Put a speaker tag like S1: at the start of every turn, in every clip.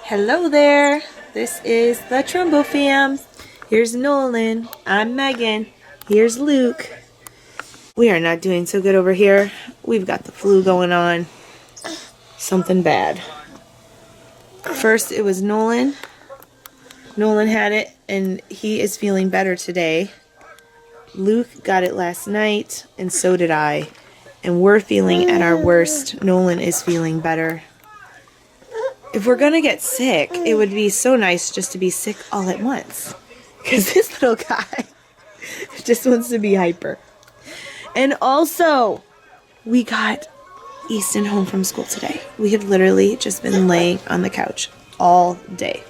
S1: Hello there, this is the Trumbo fam. Here's Nolan, I'm Megan, here's Luke. We are not doing so good over here. We've got the flu going on. Something bad. First it was Nolan. Nolan had it and he is feeling better today. Luke got it last night and so did I. And we're feeling at our worst. Nolan is feeling better. If we're gonna get sick, it would be so nice just to be sick all at once. Because this little guy just wants to be hyper. And also, we got Easton home from school today. We have literally just been laying on the couch all day.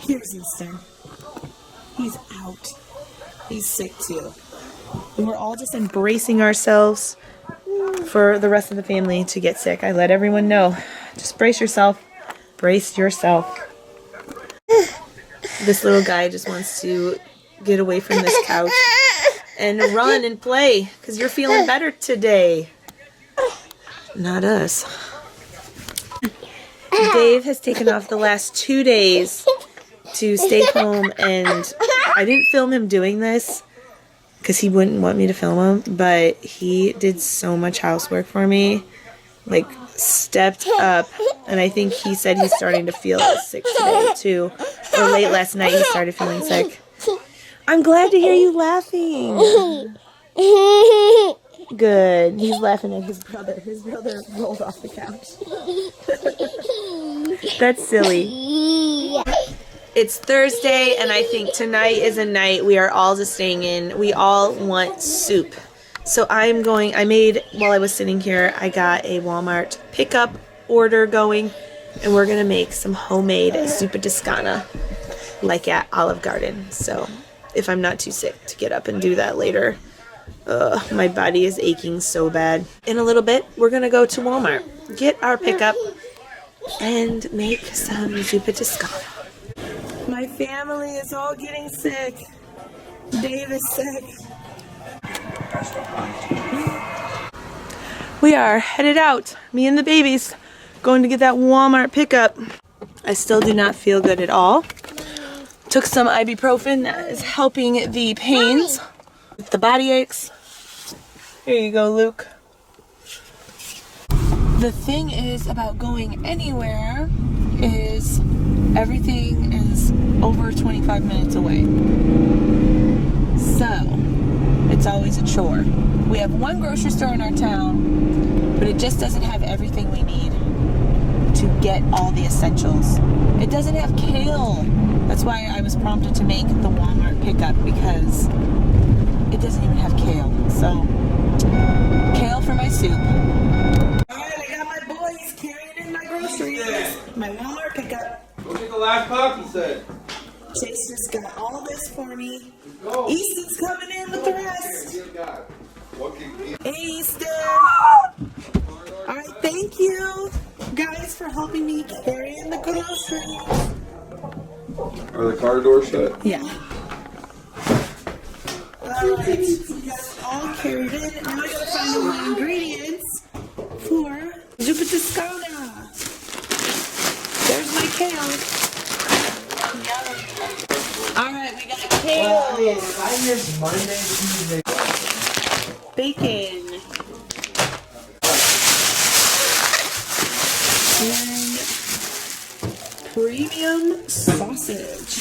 S1: Here's Easton. He's out. He's sick too. And we're all just embracing ourselves for the rest of the family to get sick. I let everyone know. Just brace yourself. Brace yourself. This little guy just wants to get away from this couch and run and play because you're feeling better today. Not us. Dave has taken off the last 2 days to stay home, and I didn't film him doing this because he wouldn't want me to film him, but he did so much housework for me. Like, stepped up, and I think he said he's starting to feel sick today too. Or late last night he started feeling sick. I'm glad to hear you laughing. Good. He's laughing at his brother. His brother rolled off the couch. That's silly. It's Thursday, and I think tonight is a night we are all just staying in. We all want soup. So I made, while I was sitting here, I got a Walmart pickup order going, and we're going to make some homemade Zupa Toscana, like at Olive Garden. So if I'm not too sick to get up and do that later. My body is aching so bad. In a little bit, we're going to go to Walmart, get our pickup, and make some Zupa Toscana. My family is all getting sick. Dave is sick. We are headed out, me and the babies, going to get that Walmart pickup. I still do not feel good at all. Took some ibuprofen that is helping the pains, the body aches. Here you go, Luke. The thing is about going anywhere is everything is over 25 minutes away. So it's always a chore. We have one grocery store in our town, but it just doesn't have everything we need to get all the essentials. It doesn't have kale. That's why I was prompted to make the Walmart pickup, because it doesn't even have kale. So, kale for my soup. Alright, I got my boys carrying in my groceries. My Walmart pickup.
S2: Look at the last coffee set.
S1: Chase just got all this for me. Easton's coming in with the rest. Hey, Easton. Alright, thank you guys for helping me carry in the groceries.
S2: Are the car doors shut?
S1: Yeah. Alright, we got it all carried in. Now I gotta find all my ingredients for Zupa Toscana. There's my kale. Alright, we got kale.
S2: I miss Monday, Tuesday.
S1: Bacon. And premium sausage.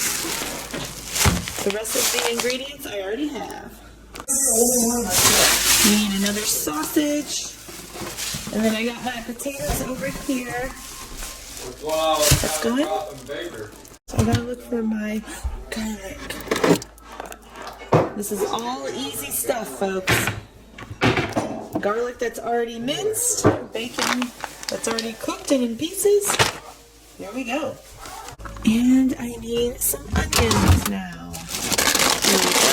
S1: The rest of the ingredients I already have. Need another sausage. And then I got my potatoes over here. Let's go in. So I gotta look for my garlic. This is all easy stuff, folks. Garlic that's already minced, bacon that's already cooked and in pieces. There we go. And I need some onions now. Here we go.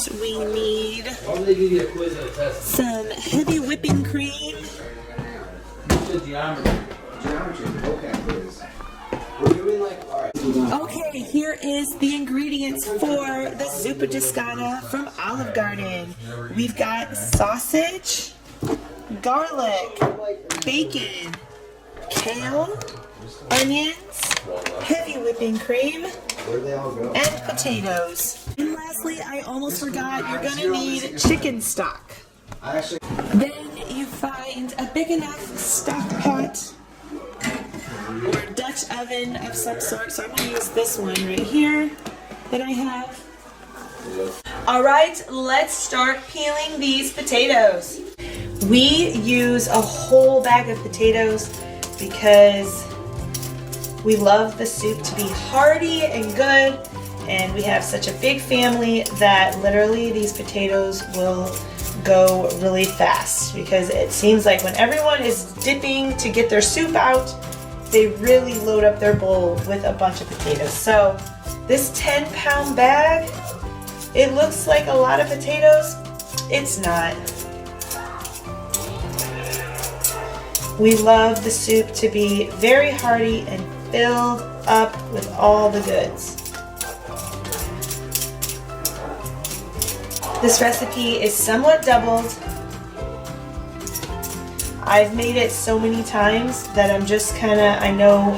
S1: And we need some heavy whipping cream.
S2: We're doing like, alright.
S1: Okay, here is the ingredients for the Zupa Toscana from Olive Garden. We've got sausage, garlic, bacon, kale, onions, heavy whipping cream, and potatoes. And lastly, I almost forgot, you're gonna need chicken stock. Then you find a big enough stock pot or Dutch oven of some sort. So I'm gonna use this one right here that I have. All right, let's start peeling these potatoes. We use a whole bag of potatoes because we love the soup to be hearty and good, and we have such a big family that literally these potatoes will go really fast, because it seems like when everyone is dipping to get their soup out, they really load up their bowl with a bunch of potatoes. So this 10-pound bag, it looks like a lot of potatoes. It's not. We love the soup to be very hearty and filled up with all the goods. This recipe is somewhat doubled. I've made it so many times that I'm just I know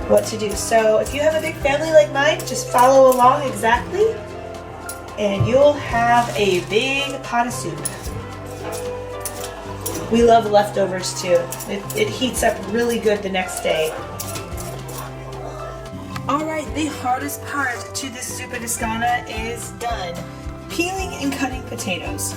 S1: what to do. So if you have a big family like mine, just follow along exactly, and you'll have a big pot of soup. We love leftovers too. It heats up really good the next day. All right, the hardest part to this Zupa Toscana is done. Peeling and cutting potatoes.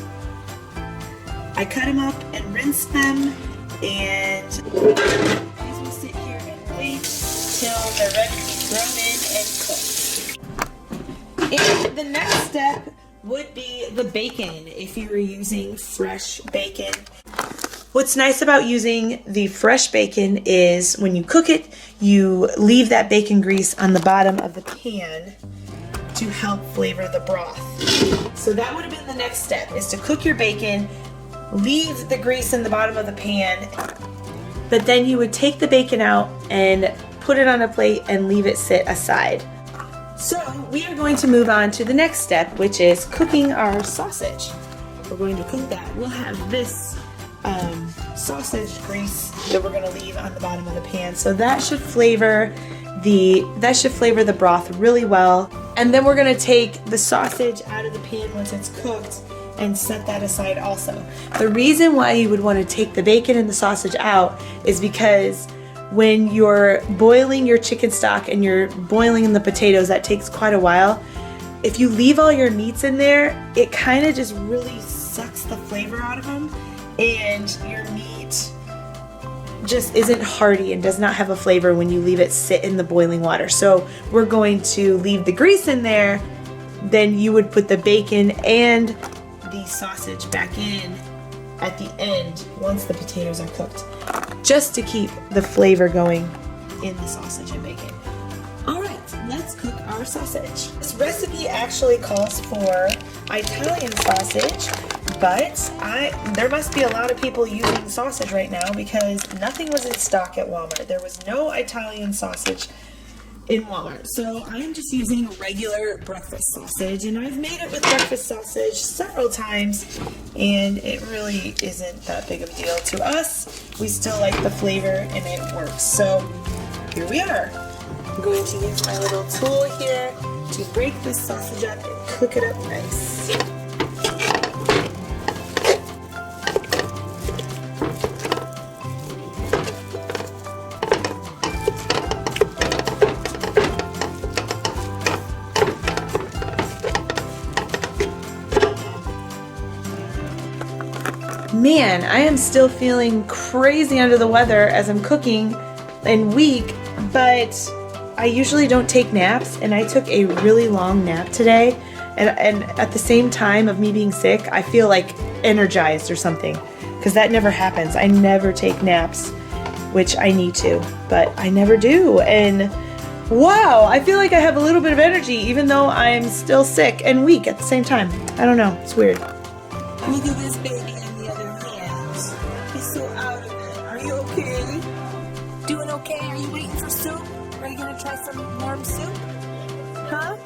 S1: I cut them up and rinse them, and these will sit here and wait till they're ready to be thrown in and cooked. And the next step would be the bacon if you were using fresh bacon. What's nice about using the fresh bacon is when you cook it, you leave that bacon grease on the bottom of the pan to help flavor the broth. So that would have been the next step, is to cook your bacon, leave the grease in the bottom of the pan, but then you would take the bacon out and put it on a plate and leave it sit aside. So we are going to move on to the next step, which is cooking our sausage. We're going to cook that. We'll have this sausage grease that we're going to leave on the bottom of the pan. So that should flavor the broth really well. And then we're going to take the sausage out of the pan once it's cooked and set that aside also. The reason why you would want to take the bacon and the sausage out is because when you're boiling your chicken stock and you're boiling the potatoes, that takes quite a while. If you leave all your meats in there, it kind of just really sucks the flavor out of them, and your meat just isn't hearty and does not have a flavor when you leave it sit in the boiling water. So we're going to leave the grease in there, then you would put the bacon and the sausage back in at the end once the potatoes are cooked, just to keep the flavor going in the sausage and bacon. Alright, let's cook our sausage. This recipe actually calls for Italian sausage, but there must be a lot of people using sausage right now because nothing was in stock at Walmart. There was no Italian sausage in Walmart. So I'm just using regular breakfast sausage, and I've made it with breakfast sausage several times, and it really isn't that big of a deal to us. We still like the flavor and it works. So here we are. I'm going to use my little tool here to break this sausage up and cook it up nice. Man, I am still feeling crazy under the weather as I'm cooking and weak, but I usually don't take naps, and I took a really long nap today, and at the same time of me being sick, I feel like energized or something, because that never happens. I never take naps, which I need to, but I never do, and wow, I feel like I have a little bit of energy even though I'm still sick and weak at the same time. I don't know, it's weird. Look at this baby. He's so out of it. Are you okay? Doing okay? Are you waiting for soup? Are you gonna try some warm soup? Huh?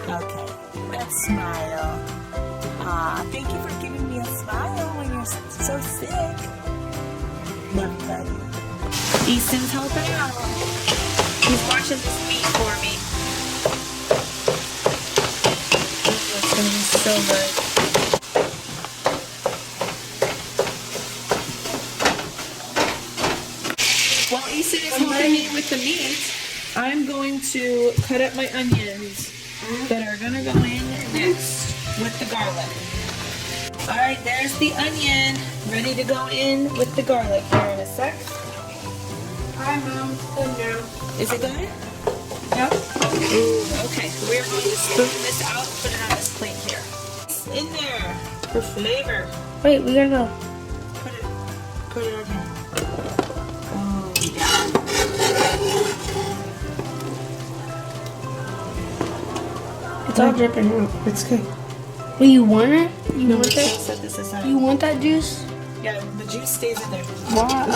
S1: Okay, let's smile. Aw, thank you for giving me a smile when you're so sick. Love you, buddy. Easton's helping out. He's watching this meat for me. It's gonna be so good. While Easton is helping me with the meat, I'm going to cut up my onions that are gonna go in next with the garlic. Alright, there's the onion ready to go in with the garlic here in a sec.
S3: Hi, Mom. Good now.
S1: Is it good? No? Ooh, okay. We're going to spoon this out, put it on this plate here. It's in there for flavor.
S3: Wait, we gotta go.
S1: Put it on here. Oh, yeah.
S3: It's all dripping out.
S1: It's good.
S3: Wait, you want it? You
S1: No,
S3: want
S1: let's
S3: that?
S1: set this aside.
S3: You want that juice?
S1: Yeah, the juice stays in there.
S3: Why?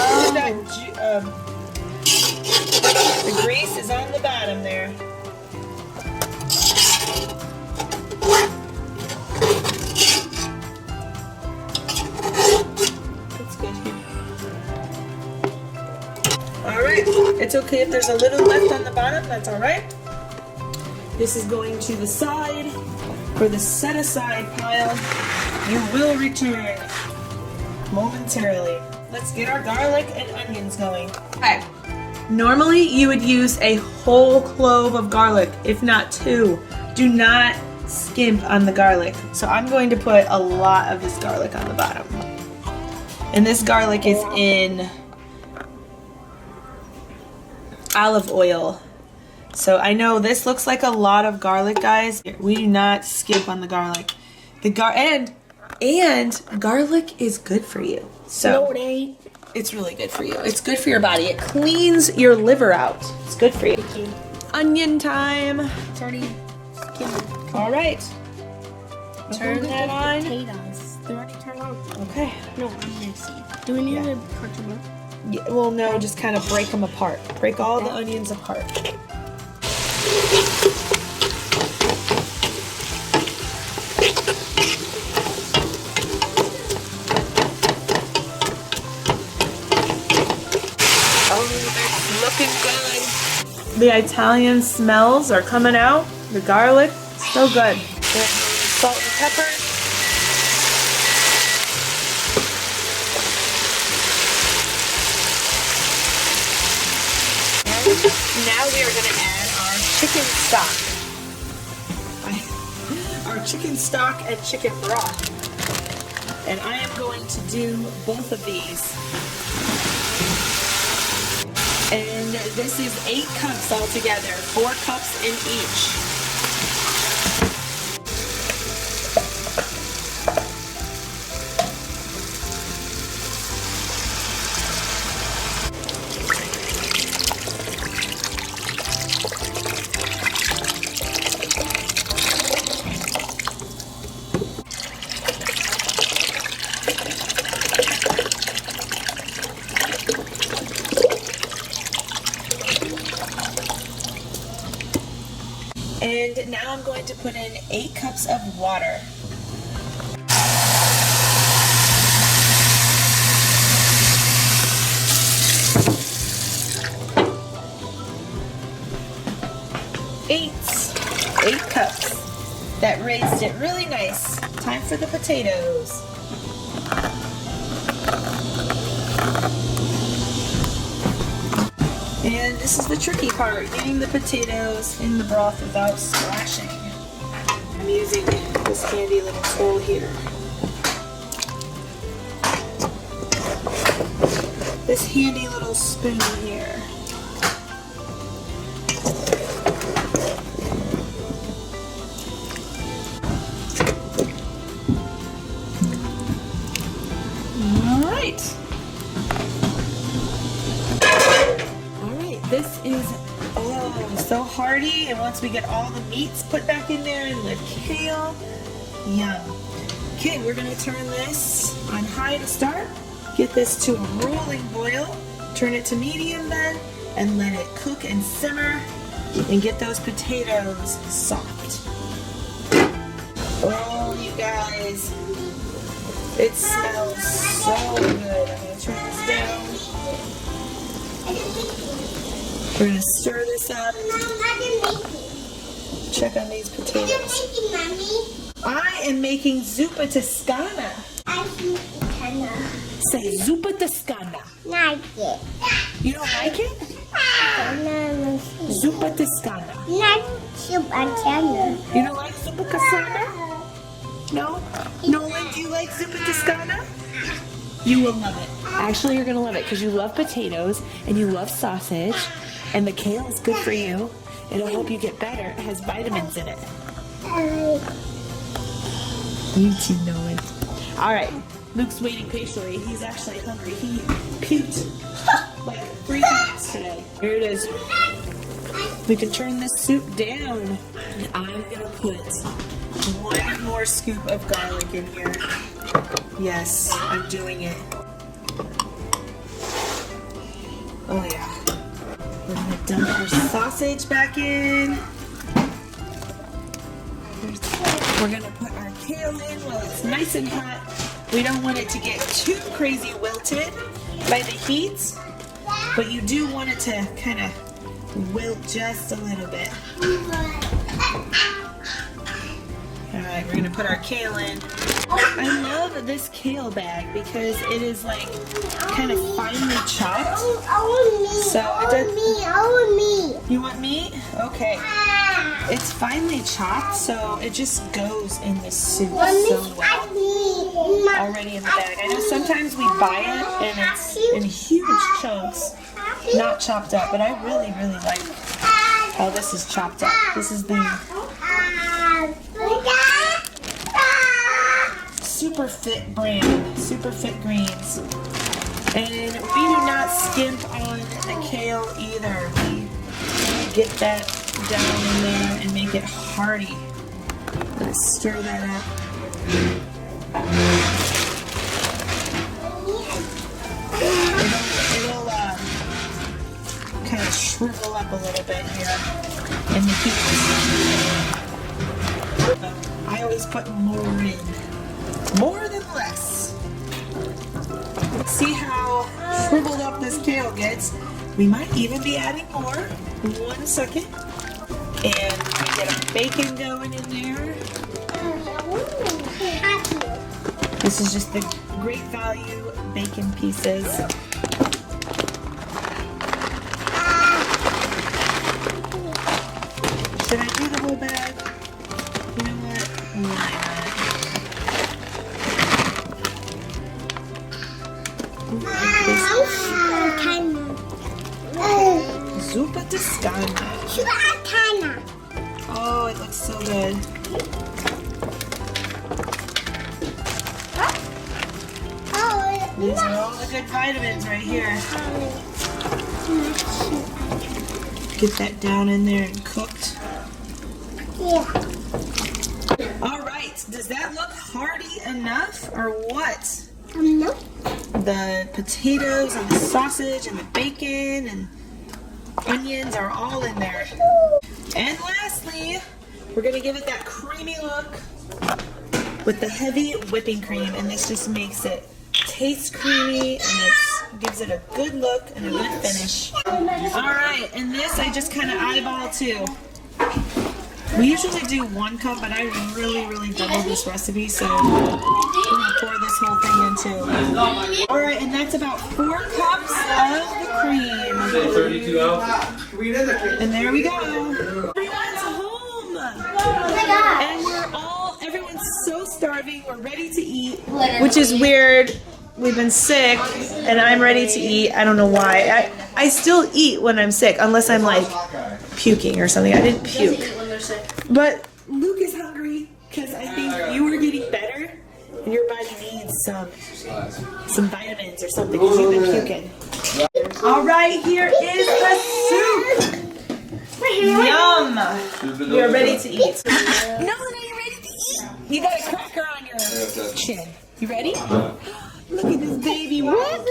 S1: The grease is on the bottom there. That's good here. Alright, it's okay if there's a little left on the bottom, that's alright. This is going to the side for the set aside pile. You will return momentarily. Let's get our garlic and onions going. Okay. Normally you would use a whole clove of garlic, if not 2. Do not skimp on the garlic. So I'm going to put a lot of this garlic on the bottom. And this garlic is in olive oil. So I know this looks like a lot of garlic, guys. We do not skimp on the garlic. And garlic is good for you. So
S3: No, it ain't.
S1: it's really good for you. It's good for your body. It cleans your liver out. It's good for you. Onion time.
S3: It's already skimmed.
S1: All right. Turn that on.
S3: Potatoes. They're already turned on.
S1: Okay.
S3: No, I'm messy. Do we need to cut them up?
S1: Yeah, well, no, just kind of break them apart. Break all the onions apart. Oh, that's looking good. The Italian smells are coming out. The garlic, so good. Salt and pepper. Now we are going to add our chicken stock. Our chicken stock and chicken broth. And I am going to do both of these. And this is 8 cups altogether, 4 cups in each. And now I'm going to put in 8 cups of water. Eight cups. That raised it really nice. Time for the potatoes. And this is the tricky part, getting the potatoes in the broth without splashing. I'm using this handy little tool here. This handy little spoon here. This is so hearty, and once we get all the meats put back in there and the kale, yum. Okay, we're going to turn this on high to start. Get this to a rolling boil. Turn it to medium then, and let it cook and simmer and get those potatoes soft. Oh, you guys, it smells so good. I'm gonna turn this down. We're gonna stir this up. Check on these potatoes. I am making Zupa Toscana. Say Zupa Toscana.
S4: Like it.
S1: You don't like it? Zupa Toscana.
S4: Not Zupa Toscana.
S1: You don't like Zupa Toscana? No? Nolan, do you like Zupa Toscana? You will love it. Actually, you're going to love it because you love potatoes and you love sausage and the kale is good for you. It'll help you get better. It has vitamins in it. You too, Nolan. All right. Luke's waiting patiently. He's actually hungry. He puked like 3 times today. Here it is. We can turn this soup down. And I'm going to put 1 more scoop of garlic in here. Yes, I'm doing it. Oh yeah. We're gonna dump our sausage back in. We're gonna put our kale in while it's nice and hot. We don't want it to get too crazy wilted by the heat, but you do want it to kind of wilt just a little bit. Alright, we're gonna put our kale in. I love this kale bag because it is like kind of finely chopped.
S4: I want meat.
S1: So
S4: I want meat.
S1: You want meat? Okay. It's finely chopped, so it just goes in the soup so well. Already in the bag. I know sometimes we buy it and it's in huge chunks, not chopped up, but I really, really like how this is chopped up. This is the Super Fit brand, Super Fit Greens. And we do not skimp on the kale either. We get that down in there and make it hearty. Let's stir that up. It'll kind of shrivel up a little bit here in the heat. I always put more in. More than less. See how shriveled up this kale gets. We might even be adding more. 1 second. And we get our bacon going in there. This is just the great value bacon pieces. Should I do the whole bag? You know what? Why not? Zupa Toscana. Oh, it looks so good. These are all the good vitamins right here. Get that down in there and cooked.
S4: Yeah.
S1: All right, does that look hearty enough or what?
S4: No.
S1: The potatoes and the sausage and the bacon and onions are all in there. And lastly, we're gonna give it that creamy look with the heavy whipping cream, and this just makes it taste creamy and it gives it a good look and a good finish. All right, and this I just kind of eyeball too. We usually do 1 cup, but I really doubled this recipe, so we're gonna pour this whole thing in too. All right, and that's about 4 cups of the cream.
S2: 32 ounce.
S1: And there we go. Everyone's home. And everyone's so starving. We're ready to eat. Which is weird. We've been sick and I'm ready to eat. I don't know why. I still eat when I'm sick, unless I'm like puking or something. I didn't puke. But Luke is hungry because I think you were getting better and your body needs some vitamins or something because you've been puking. All right, here is the soup. Yum! We are ready to eat. No, are you ready to eat? You got a cracker on your chin. You ready? Look at this baby Rodney.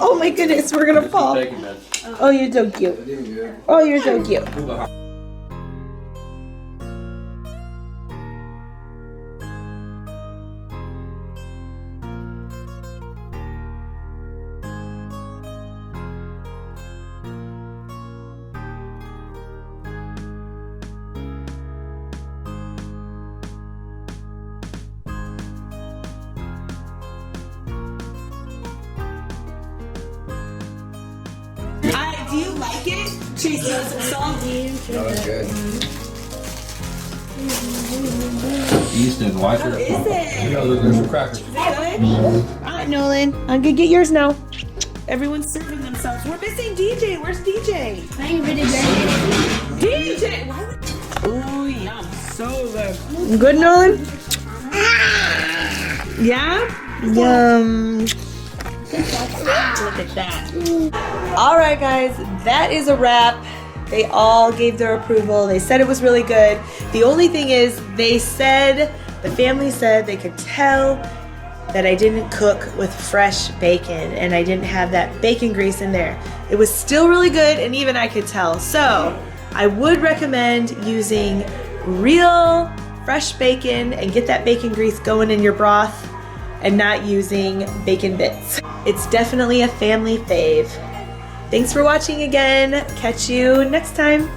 S1: Oh my goodness, we're gonna fall. Oh, you're so cute. Oh, you're so cute. Do you like it? Chase, you want some salt?
S2: That was good. Easton, watch
S1: How
S2: it.
S1: is it?
S2: There's some crackers.
S1: Good? Alright, Nolan. I'm gonna get yours now. Everyone's serving themselves. We're missing DJ. Where's DJ? DJ! Why would... Ooh, yum. So good. Good, Nolan? Yeah? Yum. Look at that. Alright, guys. That is a wrap. They all gave their approval. They said it was really good. The only thing is, the family said they could tell that I didn't cook with fresh bacon and I didn't have that bacon grease in there. It was still really good and even I could tell. So I would recommend using real fresh bacon and get that bacon grease going in your broth and not using bacon bits. It's definitely a family fave. Thanks for watching again. Catch you next time.